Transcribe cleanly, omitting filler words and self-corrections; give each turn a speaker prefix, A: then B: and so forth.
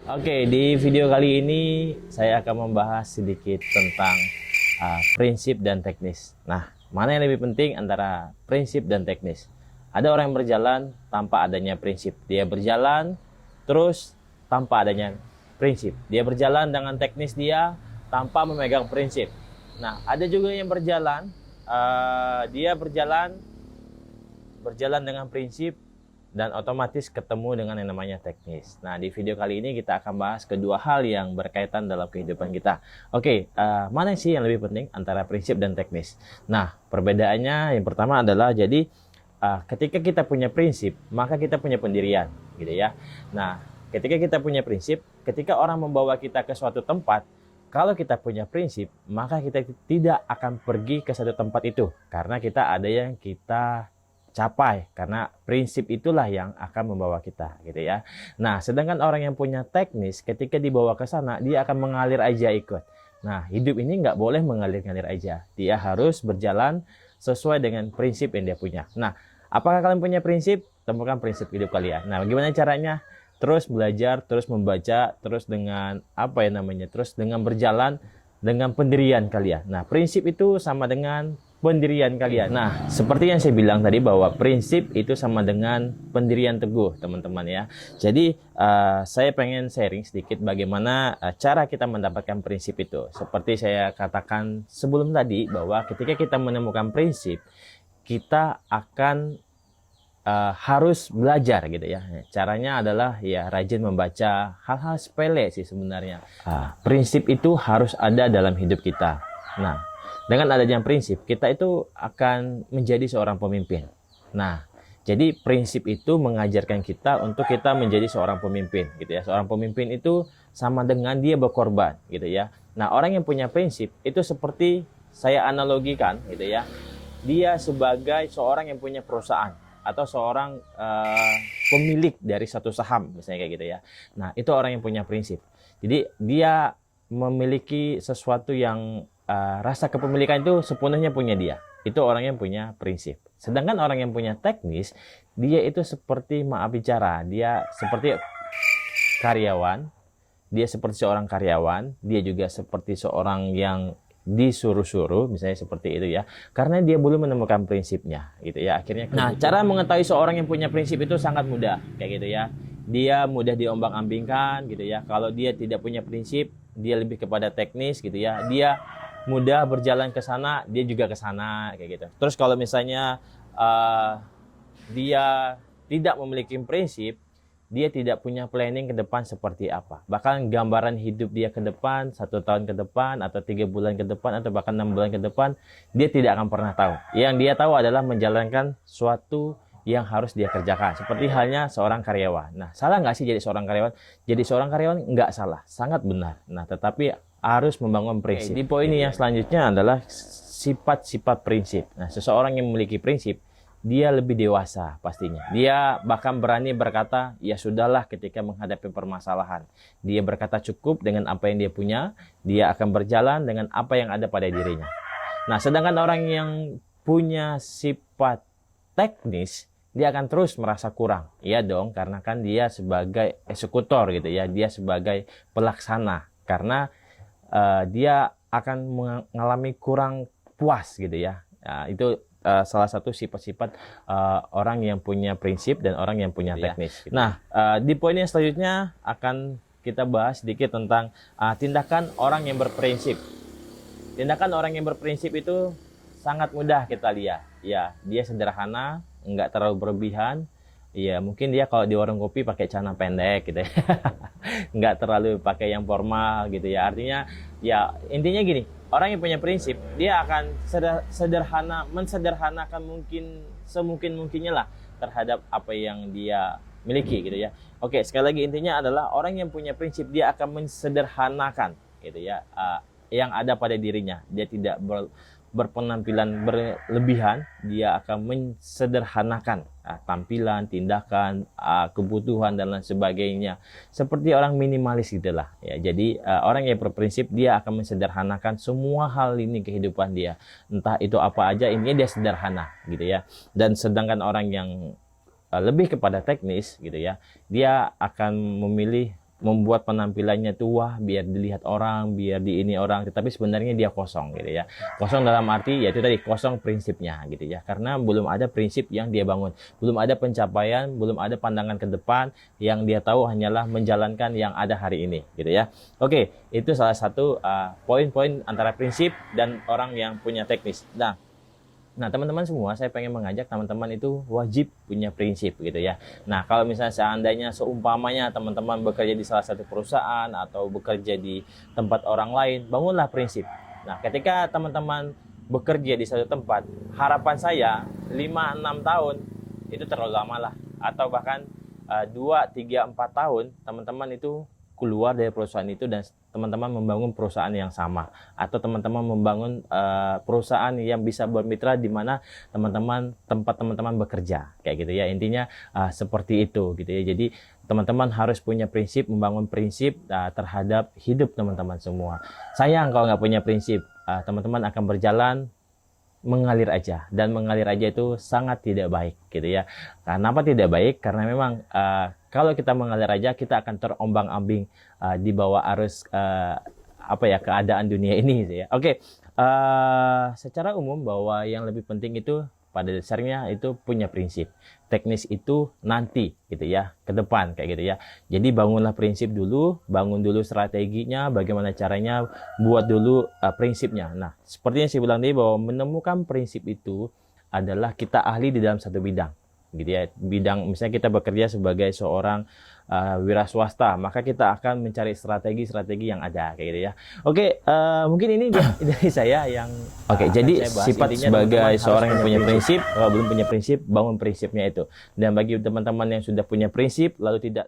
A: Oke, di video kali ini saya akan membahas sedikit tentang prinsip dan teknis. Nah, mana yang lebih penting antara prinsip dan teknis? Ada orang yang berjalan tanpa adanya prinsip. Dia berjalan terus tanpa adanya prinsip. Dia berjalan dengan teknis dia tanpa memegang prinsip. Nah, ada juga yang berjalan, dia berjalan dengan prinsip dan otomatis ketemu dengan yang namanya teknis. Nah, di video kali ini kita akan bahas kedua hal yang berkaitan dalam kehidupan kita. Oke, mana sih yang lebih penting antara prinsip dan teknis? Nah, perbedaannya yang pertama adalah jadi ketika kita punya prinsip, maka kita punya pendirian, gitu ya. Nah, ketika kita punya prinsip, ketika orang membawa kita ke suatu tempat, kalau kita punya prinsip, maka kita tidak akan pergi ke satu tempat itu karena kita ada yang kita capai, karena prinsip itulah yang akan membawa kita, gitu ya. Nah, sedangkan orang yang punya teknis, ketika dibawa ke sana dia akan mengalir aja ikut. Nah, hidup ini nggak boleh mengalir-ngalir aja, dia harus berjalan sesuai dengan prinsip yang dia punya. Nah, apakah kalian punya prinsip? Temukan prinsip hidup kalian. Nah, bagaimana caranya? Terus belajar, terus membaca, terus dengan terus dengan berjalan dengan pendirian kalian. Nah, prinsip itu sama dengan pendirian kalian. Nah, seperti yang saya bilang tadi bahwa prinsip itu sama dengan pendirian teguh, teman-teman ya. Jadi, saya pengen sharing sedikit bagaimana cara kita mendapatkan prinsip itu. Seperti saya katakan sebelum tadi bahwa ketika kita menemukan prinsip, kita akan harus belajar gitu ya. Caranya adalah ya rajin membaca hal-hal sepele sih sebenarnya. Prinsip itu harus ada dalam hidup kita. Nah, dengan adanya prinsip, kita itu akan menjadi seorang pemimpin. Nah, jadi prinsip itu mengajarkan kita untuk kita menjadi seorang pemimpin gitu ya. Seorang pemimpin itu sama dengan dia berkorban gitu ya. Nah, orang yang punya prinsip itu seperti saya analogikan gitu ya. Dia sebagai seorang yang punya perusahaan atau seorang pemilik dari satu saham misalnya kayak gitu ya. Nah, itu orang yang punya prinsip. Jadi dia memiliki sesuatu yang rasa kepemilikan itu sepenuhnya punya dia. Itu orang yang punya prinsip. Sedangkan orang yang punya teknis, dia itu seperti maaf bicara, dia seperti karyawan, dia seperti seorang karyawan, dia juga seperti seorang yang disuruh-suruh, misalnya seperti itu ya, karena dia belum menemukan prinsipnya gitu ya. Akhirnya nah, cara mengetahui seorang yang punya prinsip itu sangat mudah kayak gitu ya. Dia mudah diombang-ambingkan gitu ya. Kalau dia tidak punya prinsip, dia lebih kepada teknis gitu ya. Dia mudah berjalan ke sana, dia juga ke sana kayak gitu. Terus kalau misalnya dia tidak memiliki prinsip, dia tidak punya planning ke depan seperti apa. Bahkan gambaran hidup dia ke depan, 1 tahun ke depan, atau 3 bulan ke depan, atau bahkan 6 bulan ke depan, dia tidak akan pernah tahu. Yang dia tahu adalah menjalankan suatu yang harus dia kerjakan. Seperti halnya seorang karyawan. Nah, salah nggak sih jadi seorang karyawan? Jadi seorang karyawan nggak salah, sangat benar. Nah, tetapi harus membangun prinsip. Di poin ini yang selanjutnya adalah sifat-sifat prinsip. Nah, seseorang yang memiliki prinsip, dia lebih dewasa pastinya. Dia bahkan berani berkata, ya sudahlah ketika menghadapi permasalahan. Dia berkata cukup dengan apa yang dia punya, dia akan berjalan dengan apa yang ada pada dirinya. Nah, sedangkan orang yang punya sifat teknis, dia akan terus merasa kurang. Iya dong, karena kan dia sebagai eksekutor gitu ya, dia sebagai pelaksana. Karena dia akan mengalami kurang puas gitu ya. Nah, itu salah satu sifat-sifat orang yang punya prinsip dan orang yang punya teknis. Nah, di poin yang selanjutnya akan kita bahas sedikit tentang tindakan orang yang berprinsip. Tindakan orang yang berprinsip itu sangat mudah kita lihat. Ya, dia sederhana, nggak terlalu berlebihan. Ya, mungkin dia kalau di warung kopi pakai celana pendek gitu ya. Nggak terlalu pakai yang formal gitu ya. Artinya, ya intinya gini, orang yang punya prinsip, dia akan mensederhanakan mungkin semungkin-mungkinnya lah terhadap apa yang dia miliki gitu ya. Oke, sekali lagi intinya adalah orang yang punya prinsip, dia akan mensederhanakan gitu ya, yang ada pada dirinya. Dia tidak berpenampilan berlebihan, dia akan mensederhanakan tampilan, tindakan, kebutuhan dan lain sebagainya. Seperti orang minimalis gitulah ya. Jadi orang yang berprinsip, dia akan mensederhanakan semua hal ini kehidupan dia. Entah itu apa aja, intinya dia sederhana gitu ya. Dan sedangkan orang yang lebih kepada teknis gitu ya, dia akan memilih membuat penampilannya tua biar dilihat orang, biar di ini orang, tetapi sebenarnya dia kosong gitu ya. Kosong dalam arti yaitu tadi kosong prinsipnya gitu ya. Karena belum ada prinsip yang dia bangun, belum ada pencapaian, belum ada pandangan ke depan, yang dia tahu hanyalah menjalankan yang ada hari ini gitu ya. Oke, itu salah satu poin-poin antara prinsip dan orang yang punya teknis. Nah, teman-teman semua, saya pengen mengajak teman-teman itu wajib punya prinsip gitu ya. Nah, kalau misalnya seandainya seumpamanya teman-teman bekerja di salah satu perusahaan atau bekerja di tempat orang lain, bangunlah prinsip. Nah, ketika teman-teman bekerja di satu tempat, harapan saya 5-6 tahun itu terlalu lama lah. Atau bahkan 2, 3, 4 tahun teman-teman itu keluar dari perusahaan itu dan teman-teman membangun perusahaan yang sama, atau teman-teman membangun perusahaan yang bisa bermitra di mana tempat teman-teman bekerja kayak gitu ya. Intinya seperti itu gitu ya. Jadi teman-teman harus punya prinsip, membangun prinsip terhadap hidup teman-teman semua. Sayang kalau nggak punya prinsip, teman-teman akan berjalan mengalir aja, dan mengalir aja itu sangat tidak baik gitu ya. Kenapa tidak baik? Karena memang kalau kita mengalir aja, kita akan terombang-ambing di bawah arus keadaan dunia ini gitu ya. Oke, secara umum bahwa yang lebih penting itu pada dasarnya itu punya prinsip. Teknis itu nanti gitu ya, ke depan kayak gitu ya. Jadi bangunlah prinsip dulu, bangun dulu strateginya, bagaimana caranya, buat dulu prinsipnya. Nah, seperti yang saya bilang tadi bahwa menemukan prinsip itu adalah kita ahli di dalam satu bidang gitu ya. Bidang misalnya kita bekerja sebagai seorang wira swasta, maka kita akan mencari strategi-strategi yang ada kayak gitu ya. Oke, mungkin ini dari saya yang jadi sifat sebagai seorang yang punya prinsip. Kalau belum punya prinsip, bangun prinsipnya itu. Dan bagi teman-teman yang sudah punya prinsip lalu tidak